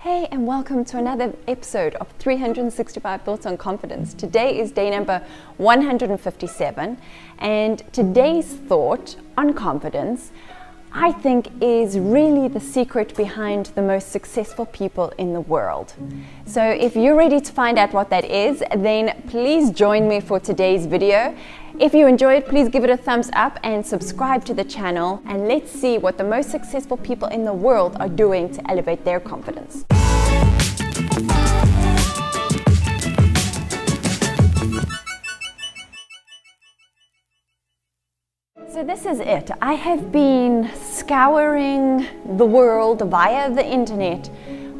Hey, and welcome to another episode of 365 Thoughts on Confidence. Today is day number 157, and today's thought on confidence, I think, is really the secret behind the most successful people in the world. So if you're ready to find out what that is, then please join me for today's video. If you enjoy it, please give it a thumbs up and subscribe to the channel, and let's see what the most successful people in the world are doing to elevate their confidence. So this is it. I have been scouring the world via the internet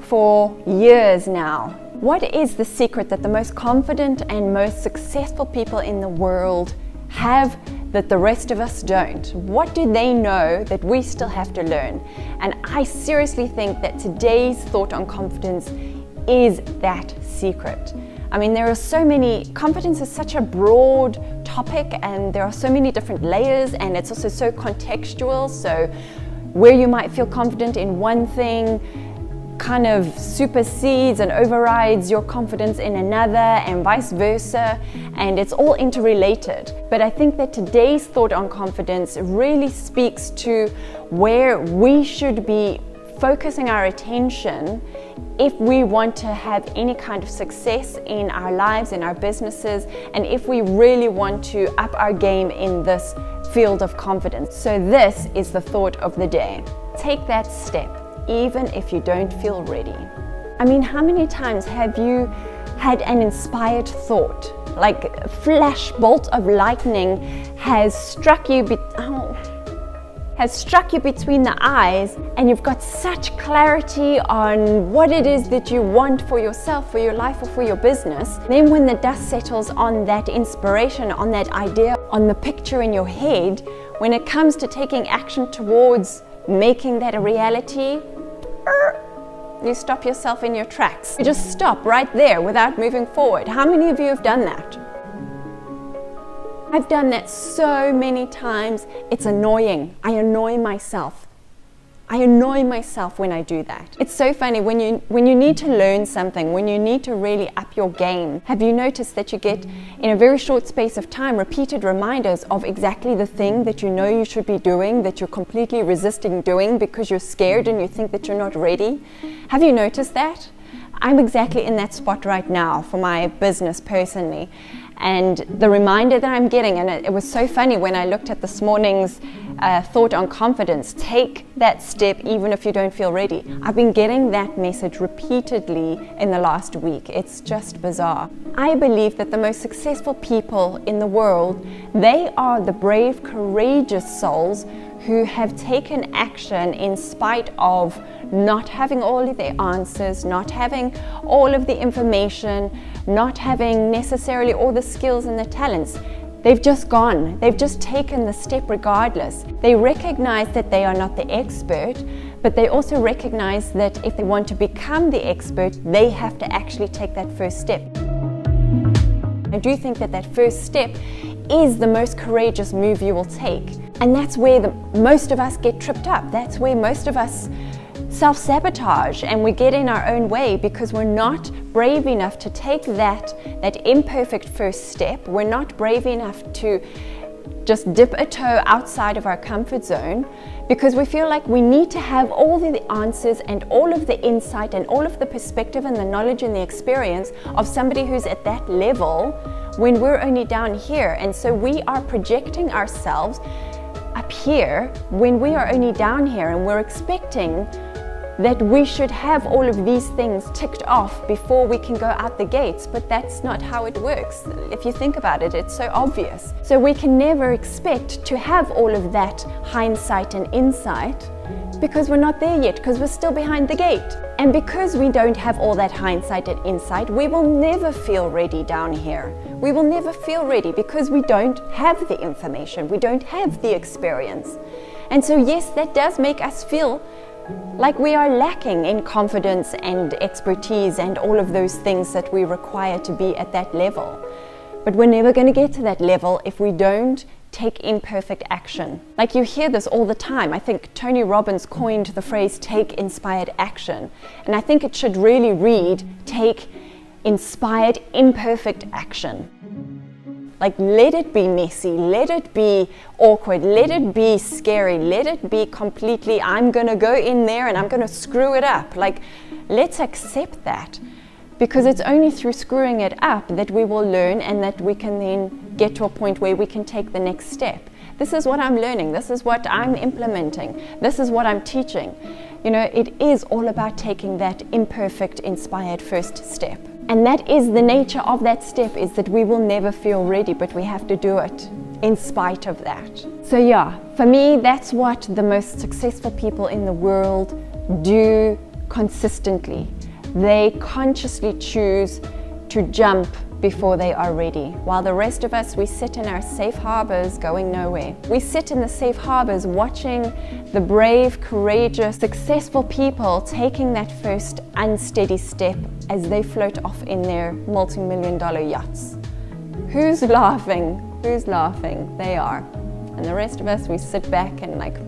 for years now. What is the secret that the most confident and most successful people in the world have that the rest of us don't? What do they know that we still have to learn? And I seriously think that today's thought on confidence is that secret. I mean, there are so many, confidence is such a broad topic, and there are so many different layers, and it's also so contextual. So where you might feel confident in one thing kind of supersedes and overrides your confidence in another, and vice versa, and it's all interrelated. But I think that today's thought on confidence really speaks to where we should be focusing our attention if we want to have any kind of success in our lives, in our businesses, and if we really want to up our game in this field of confidence. So this is the thought of the day. Take that step, even if you don't feel ready. I mean, how many times have you had an inspired thought, like a flash bolt of lightning has struck you between the eyes, and you've got such clarity on what it is that you want for yourself, for your life, or for your business. Then when the dust settles on that inspiration, on that idea, on the picture in your head, when it comes to taking action towards making that a reality, you stop yourself in your tracks. You just stop right there without moving forward. How many of you have done that? I've done that so many times, it's annoying. I annoy myself. I annoy myself when I do that. It's so funny when you need to learn something, when you need to really up your game. Have you noticed that you get, in a very short space of time, repeated reminders of exactly the thing that you know you should be doing, that you're completely resisting doing because you're scared and you think that you're not ready? Have you noticed that? I'm exactly in that spot right now for my business personally. And the reminder that I'm getting, and it was so funny when I looked at this morning's thought on confidence, take that step even if you don't feel ready. I've been getting that message repeatedly in the last week. It's just bizarre. I believe that the most successful people in the world, they are the brave, courageous souls who have taken action in spite of not having all of the answers, not having all of the information, not having necessarily all the skills and the talents. They've just gone. They've just taken the step regardless. They recognize that they are not the expert, but they also recognize that if they want to become the expert, they have to actually take that first step. I do think that that first step is the most courageous move you will take. And that's where most of us get tripped up. That's where most of us self-sabotage, and we get in our own way because we're not brave enough to take that imperfect first step. We're not brave enough to just dip a toe outside of our comfort zone because we feel like we need to have all the answers and all of the insight and all of the perspective and the knowledge and the experience of somebody who's at that level when we're only down here. And so we are projecting ourselves up here when we are only down here, and we're expecting that we should have all of these things ticked off before we can go out the gates, but that's not how it works. If you think about it, it's so obvious. So we can never expect to have all of that hindsight and insight because we're not there yet, because we're still behind the gate. And because we don't have all that hindsight and insight, we will never feel ready down here. We will never feel ready because we don't have the information, we don't have the experience. And so yes, that does make us feel like we are lacking in confidence and expertise and all of those things that we require to be at that level. But we're never going to get to that level if we don't take imperfect action. Like, you hear this all the time. I think Tony Robbins coined the phrase take inspired action. And I think it should really read take inspired imperfect action. Like, let it be messy, let it be awkward, let it be scary, let it be completely, I'm gonna go in there and I'm gonna screw it up. Like, let's accept that. Because it's only through screwing it up that we will learn, and that we can then get to a point where we can take the next step. This is what I'm learning. This is what I'm implementing. This is what I'm teaching. You know, it is all about taking that imperfect, inspired first step. And that is the nature of that step, is that we will never feel ready, but we have to do it in spite of that. So yeah, for me, that's what the most successful people in the world do consistently. They consciously choose to jump before they are ready, while the rest of us, we sit in our safe harbors going nowhere. We sit in the safe harbors watching the brave, courageous, successful people taking that first unsteady step as they float off in their multi-million-dollar yachts. Who's laughing? Who's laughing? They are. And the rest of us, we sit back and like,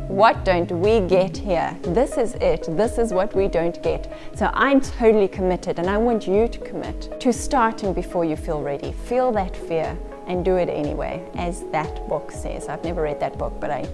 what don't we get here? This is it. This is what we don't get. So I'm totally committed, and I want you to commit to starting before you feel ready. Feel that fear and do it anyway, as that book says. I've never read that book, but I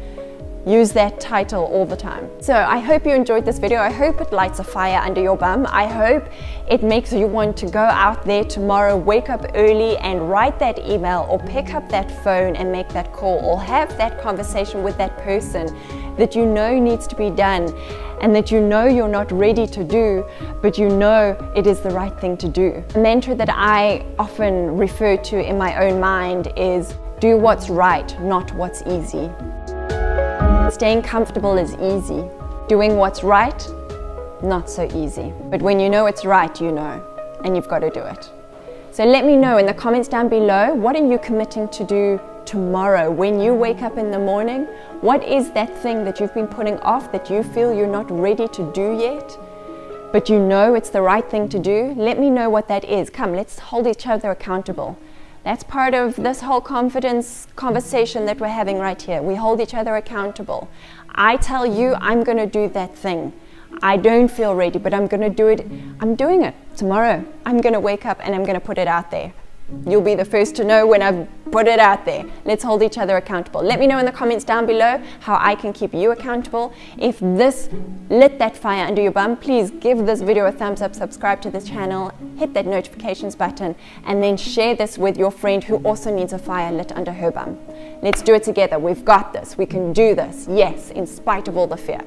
use that title all the time. So I hope you enjoyed this video. I hope it lights a fire under your bum. I hope it makes you want to go out there tomorrow, wake up early and write that email, or pick up that phone and make that call, or have that conversation with that person that you know needs to be done, and that you know you're not ready to do, but you know it is the right thing to do. A mantra that I often refer to in my own mind is, do what's right, not what's easy. Staying comfortable is easy. Doing what's right, not so easy. But when you know it's right, you know, and you've got to do it. So let me know in the comments down below, what are you committing to do tomorrow when you wake up in the morning? What is that thing that you've been putting off, that you feel you're not ready to do yet, but you know it's the right thing to do? Let me know what that is. Come, let's hold each other accountable. That's part of this whole confidence conversation that we're having right here. We hold each other accountable. I tell you, I'm going to do that thing. I don't feel ready, but I'm going to do it. I'm doing it tomorrow. I'm going to wake up and I'm going to put it out there. You'll be the first to know when I've put it out there. Let's hold each other accountable. Let me know in the comments down below how I can keep you accountable. If this lit that fire under your bum, please give this video a thumbs up, subscribe to this channel, hit that notifications button, and then share this with your friend who also needs a fire lit under her bum. Let's do it together. We've got this. We can do this. Yes, in spite of all the fear.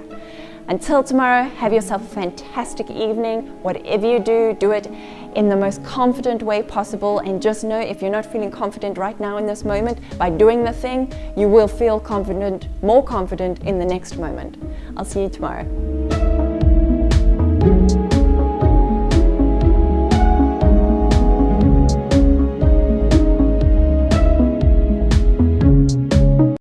Until tomorrow, have yourself a fantastic evening. Whatever you do, do it in the most confident way possible. And just know, if you're not feeling confident right now in this moment, by doing the thing, you will feel confident, more confident in the next moment. I'll see you tomorrow.